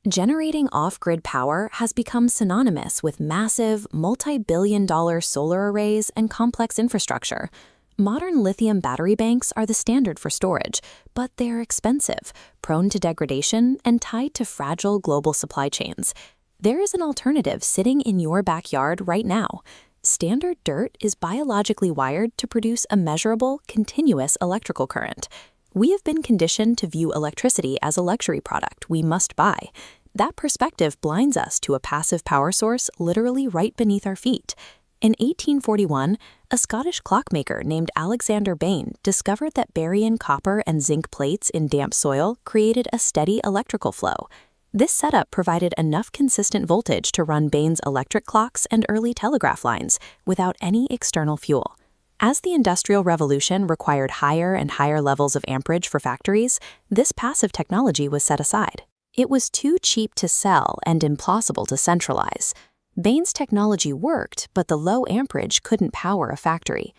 Generating off-grid power has become synonymous with massive, multi-billion-dollar solar arrays and complex infrastructure. Modern lithium battery banks are the standard for storage, but they're expensive, prone to degradation, and tied to fragile global supply chains. There is an alternative sitting in your backyard right now. Standard dirt is biologically wired to produce a measurable, continuous electrical current. We have been conditioned to view electricity as a luxury product we must buy. That perspective blinds us to a passive power source literally right beneath our feet. In 1841, a Scottish clockmaker named Alexander Bain discovered that burying copper and zinc plates in damp soil created a steady electrical flow. This setup provided enough consistent voltage to run Bain's electric clocks and early telegraph lines without any external fuel. As the Industrial Revolution required higher and higher levels of amperage for factories, this passive technology was set aside. It was too cheap to sell and impossible to centralize. Bain's technology worked, but the low amperage couldn't power a factory.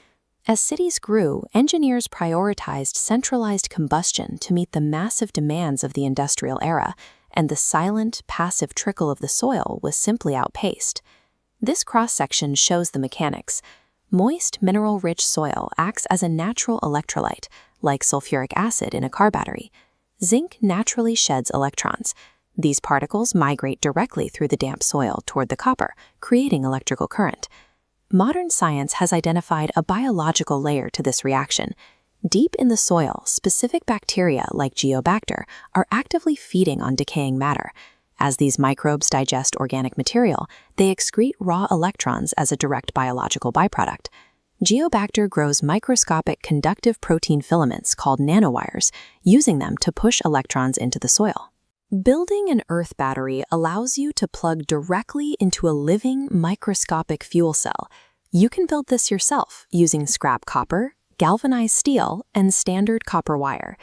As cities grew, engineers prioritized centralized combustion to meet the massive demands of the industrial era, and the silent, passive trickle of the soil was simply outpaced. This cross-section shows the mechanics. Moist, mineral-rich soil acts as a natural electrolyte, like sulfuric acid in a car battery. Zinc naturally sheds electrons. These particles migrate directly through the damp soil toward the copper, creating electrical current. Modern science has identified a biological layer to this reaction. Deep in the soil, specific bacteria like Geobacter are actively feeding on decaying matter. As these microbes digest organic material, they excrete raw electrons as a direct biological byproduct. Geobacter grows microscopic conductive protein filaments called nanowires, using them to push electrons into the soil. Building an earth battery allows you to plug directly into a living microscopic fuel cell. You can build this yourself using scrap copper, galvanized steel, and standard copper wire.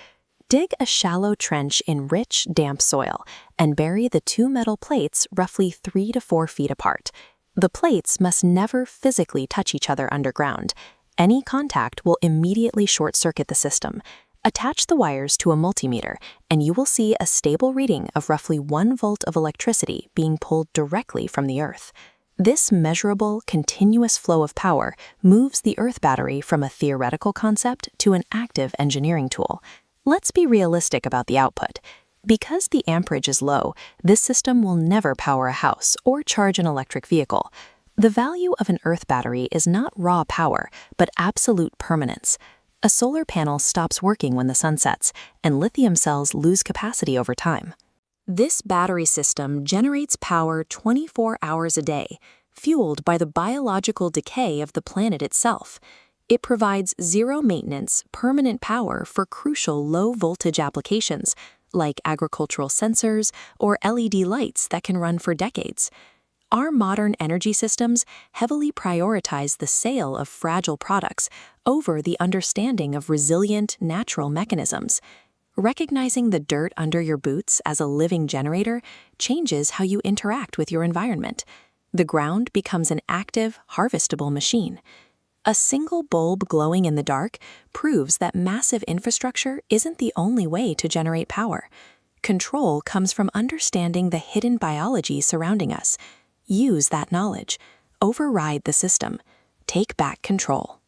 Dig a shallow trench in rich, damp soil and bury the two metal plates roughly 3 to 4 feet apart. The plates must never physically touch each other underground. Any contact will immediately short-circuit the system. Attach the wires to a multimeter, and you will see a stable reading of roughly 1 volt of electricity being pulled directly from the earth. This measurable, continuous flow of power moves the earth battery from a theoretical concept to an active engineering tool. Let's be realistic about the output. Because the amperage is low, this system will never power a house or charge an electric vehicle. The value of an earth battery is not raw power, but absolute permanence. A solar panel stops working when the sun sets, and lithium cells lose capacity over time. This battery system generates power 24 hours a day, fueled by the biological decay of the planet itself. It provides zero-maintenance, permanent power for crucial low-voltage applications, like agricultural sensors or LED lights that can run for decades. Our modern energy systems heavily prioritize the sale of fragile products over the understanding of resilient, natural mechanisms. Recognizing the dirt under your boots as a living generator changes how you interact with your environment. The ground becomes an active, harvestable machine. A single bulb glowing in the dark proves that massive infrastructure isn't the only way to generate power. Control comes from understanding the hidden biology surrounding us. Use that knowledge. Override the system. Take back control.